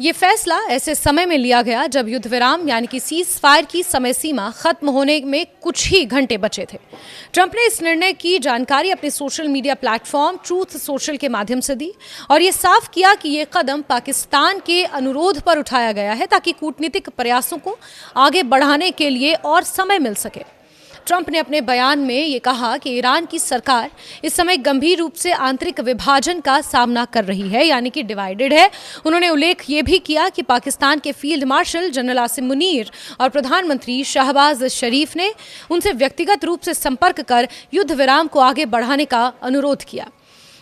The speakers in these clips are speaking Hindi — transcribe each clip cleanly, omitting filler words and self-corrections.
ये फैसला ऐसे समय में लिया गया जब युद्ध विराम यानी कि सीज फायर की समय सीमा खत्म होने में कुछ ही घंटे बचे थे। ट्रंप ने इस निर्णय की जानकारी अपने social media platform truth social के माध्यम से दी और ये साफ किया कि ये कदम पाकिस्तान के अनुरोध पर उठाया गया है ताकि कूटनीतिक प्रयासों को आगे बढ़ाने के लिए और समय मिल सके। ट्रंप ने अपने बयान में ये कहा कि ईरान की सरकार इस समय गंभीर रूप से आंतरिक विभाजन का सामना कर रही है, यानी कि डिवाइडेड है। उन्होंने उल्लेख ये भी किया कि पाकिस्तान के field marshal general Asim Munir और प्रधानमंत्री शहबाज शरीफ ने उनसे व्यक्तिगत रूप से संपर्क कर युद्ध विराम को आगे बढ़ाने का अनुरोध किया।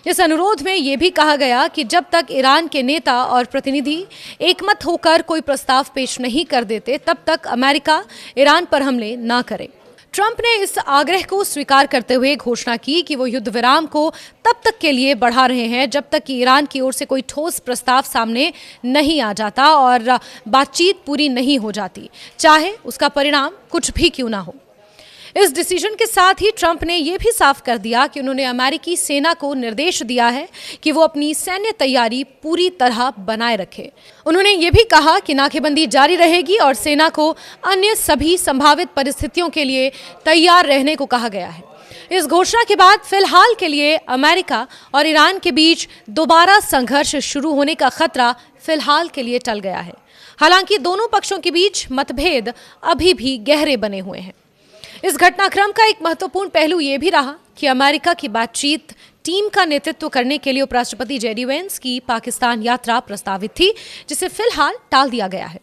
इस अनुरोध में यह भी कहा गया कि जब तक ईरान के नेता और प्रतिनिधि एकमत होकर कोई प्रस्ताव पेश नहीं कर देते, तब तक अमेरिका ईरान पर हमले न करे। ट्रंप ने इस आग्रह को स्वीकार करते हुए घोषणा की कि वो युद्ध विराम को तब तक के लिए बढ़ा रहे हैं जब तक कि ईरान की ओर से कोई ठोस प्रस्ताव सामने नहीं आ जाता और बातचीत पूरी नहीं हो जाती, चाहे उसका परिणाम कुछ भी क्यों ना हो। इस डिसीजन के साथ ही ट्रंप ने यह भी साफ कर दिया कि उन्होंने अमेरिकी सेना को निर्देश दिया है कि वो अपनी सैन्य तैयारी पूरी तरह बनाए रखे। उन्होंने ये भी कहा कि नाकेबंदी जारी रहेगी और सेना को अन्य सभी संभावित परिस्थितियों के लिए तैयार रहने को कहा गया है। इस घोषणा के बाद फिलहाल के लिए अमेरिका और ईरान के बीच दोबारा संघर्ष शुरू होने का खतरा फिलहाल के लिए टल गया है। हालांकि दोनों पक्षों के बीच मतभेद अभी भी गहरे बने हुए हैं। इस घटनाक्रम का एक महत्वपूर्ण पहलू यह भी रहा कि अमेरिका की बातचीत टीम का नेतृत्व करने के लिए उपराष्ट्रपति जेडी वेंस की पाकिस्तान यात्रा प्रस्तावित थी, जिसे फिलहाल टाल दिया गया है।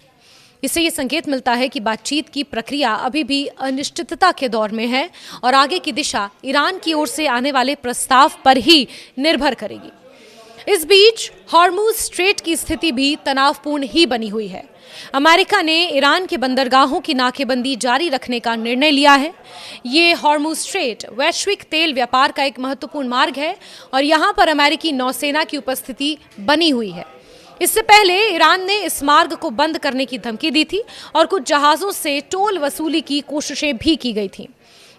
इससे ये संकेत मिलता है कि बातचीत की प्रक्रिया अभी भी अनिश्चितता के दौर में है और आगे की दिशा ईरान की ओर से आने वाले प्रस्ताव पर ही निर्भर करेगी। इस बीच हॉर्मुज स्ट्रेट की स्थिति भी तनावपूर्ण ही बनी हुई है। अमेरिका ने ईरान के बंदरगाहों की नाकेबंदी जारी रखने का निर्णय लिया है। ये हॉर्मुज स्ट्रेट वैश्विक तेल व्यापार का एक महत्वपूर्ण मार्ग है और यहाँ पर अमेरिकी नौसेना की उपस्थिति बनी हुई है। इससे पहले ईरान ने इस मार्ग को बंद करने की धमकी दी थी और कुछ जहाज़ों से टोल वसूली की कोशिशें भी की गई थीं,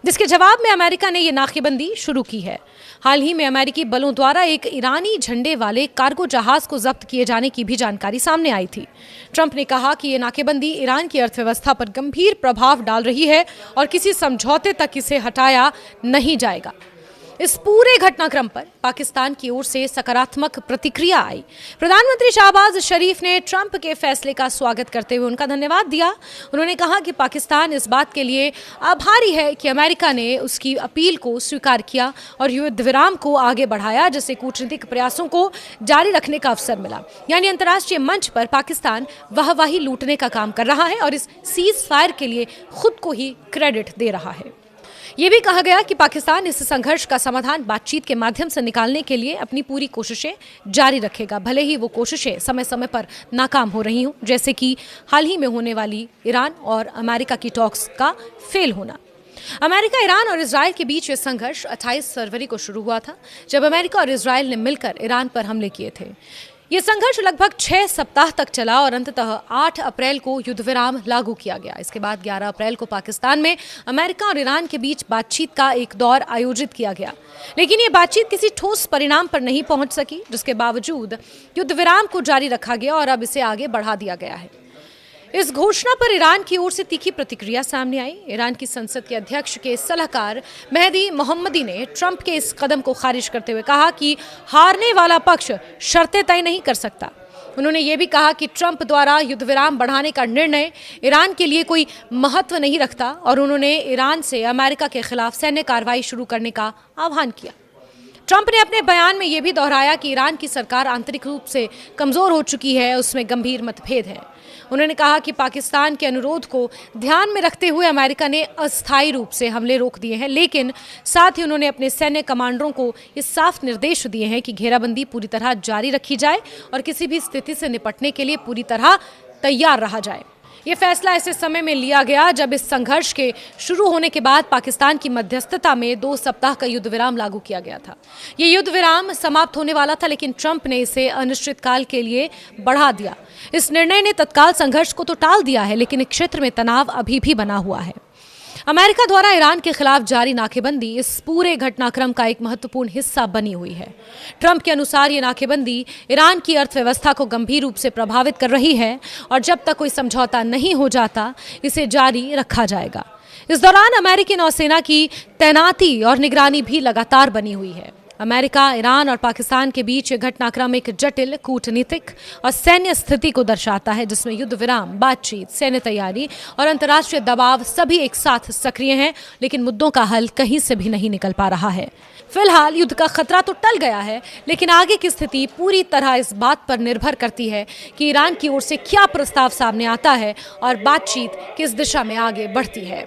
जिसके जवाब में अमेरिका ने यह नाकेबंदी शुरू की है। हाल ही में अमेरिकी बलों द्वारा एक ईरानी झंडे वाले कार्गो जहाज को जब्त किए जाने की भी जानकारी सामने आई थी। ट्रंप ने कहा कि यह नाकेबंदी ईरान की अर्थव्यवस्था पर गंभीर प्रभाव डाल रही है और किसी समझौते तक इसे हटाया नहीं जाएगा। इस पूरे घटनाक्रम पर पाकिस्तान की ओर से सकारात्मक प्रतिक्रिया आई। प्रधानमंत्री शहबाज शरीफ ने ट्रंप के फैसले का स्वागत करते हुए उनका धन्यवाद दिया। उन्होंने कहा कि पाकिस्तान इस बात के लिए आभारी है कि अमेरिका ने उसकी अपील को स्वीकार किया और युद्ध विराम को आगे बढ़ाया, जिससे कूटनीतिक प्रयासों को जारी रखने का अवसर मिला। यानी अंतर्राष्ट्रीय मंच पर पाकिस्तान वाहवाही लूटने का काम कर रहा है और इस सीज फायर के लिए खुद को ही क्रेडिट दे रहा है। ये भी कहा गया कि पाकिस्तान इस संघर्ष का समाधान बातचीत के माध्यम से निकालने के लिए अपनी पूरी कोशिशें जारी रखेगा, भले ही वो कोशिशें समय समय पर नाकाम हो रही हों, जैसे कि हाल ही में होने वाली ईरान और अमेरिका की टॉक्स का फेल होना। अमेरिका, ईरान और इजराइल के बीच यह संघर्ष 28 फरवरी को शुरू हुआ था, जब अमेरिका और इजराइल ने मिलकर ईरान पर हमले किए थे। ये संघर्ष लगभग 6 सप्ताह तक चला और अंततः 8 अप्रैल को युद्ध विराम लागू किया गया। इसके बाद 11 अप्रैल को पाकिस्तान में अमेरिका और ईरान के बीच बातचीत का एक दौर आयोजित किया गया, लेकिन ये बातचीत किसी ठोस परिणाम पर नहीं पहुंच सकी, जिसके बावजूद युद्ध विराम को जारी रखा गया और अब इसे आगे बढ़ा दिया गया है। इस घोषणा पर ईरान की ओर से तीखी प्रतिक्रिया सामने आई। ईरान की संसद के अध्यक्ष के सलाहकार मेहदी मोहम्मदी ने ट्रंप के इस कदम को खारिज करते हुए कहा कि हारने वाला पक्ष शर्तें तय नहीं कर सकता। उन्होंने ये भी कहा कि ट्रंप द्वारा युद्ध विराम बढ़ाने का निर्णय ईरान के लिए कोई महत्व नहीं रखता और उन्होंने ईरान से अमेरिका के खिलाफ सैन्य कार्रवाई शुरू करने का आह्वान किया। ट्रंप ने अपने बयान में यह भी दोहराया कि ईरान की सरकार आंतरिक रूप से कमजोर हो चुकी है, उसमें गंभीर मतभेद हैं। उन्होंने कहा कि पाकिस्तान के अनुरोध को ध्यान में रखते हुए अमेरिका ने अस्थायी रूप से हमले रोक दिए हैं, लेकिन साथ ही उन्होंने अपने सैन्य कमांडरों को ये साफ निर्देश दिए हैं कि घेराबंदी पूरी तरह जारी रखी जाए और किसी भी स्थिति से निपटने के लिए पूरी तरह तैयार रहा जाए। ये फैसला ऐसे समय में लिया गया जब इस संघर्ष के शुरू होने के बाद पाकिस्तान की मध्यस्थता में 2 सप्ताह का युद्ध विराम लागू किया गया था। ये युद्ध विराम समाप्त होने वाला था, लेकिन ट्रंप ने इसे अनिश्चितकाल के लिए बढ़ा दिया। इस निर्णय ने तत्काल संघर्ष को तो टाल दिया है, लेकिन क्षेत्र में तनाव अभी भी बना हुआ है। अमेरिका द्वारा ईरान के खिलाफ जारी नाकेबंदी इस पूरे घटनाक्रम का एक महत्वपूर्ण हिस्सा बनी हुई है। ट्रंप के अनुसार ये नाकेबंदी ईरान की अर्थव्यवस्था को गंभीर रूप से प्रभावित कर रही है और जब तक कोई समझौता नहीं हो जाता इसे जारी रखा जाएगा। इस दौरान अमेरिकी नौसेना की तैनाती और निगरानी भी लगातार बनी हुई है। अमेरिका, ईरान और पाकिस्तान के बीच ये घटनाक्रम एक जटिल कूटनीतिक और सैन्य स्थिति को दर्शाता है, जिसमें युद्ध विराम, बातचीत, सैन्य तैयारी और अंतर्राष्ट्रीय दबाव सभी एक साथ सक्रिय हैं, लेकिन मुद्दों का हल कहीं से भी नहीं निकल पा रहा है। फिलहाल युद्ध का खतरा तो टल गया है, लेकिन आगे की स्थिति पूरी तरह इस बात पर निर्भर करती है कि ईरान की ओर से क्या प्रस्ताव सामने आता है और बातचीत किस दिशा में आगे बढ़ती है।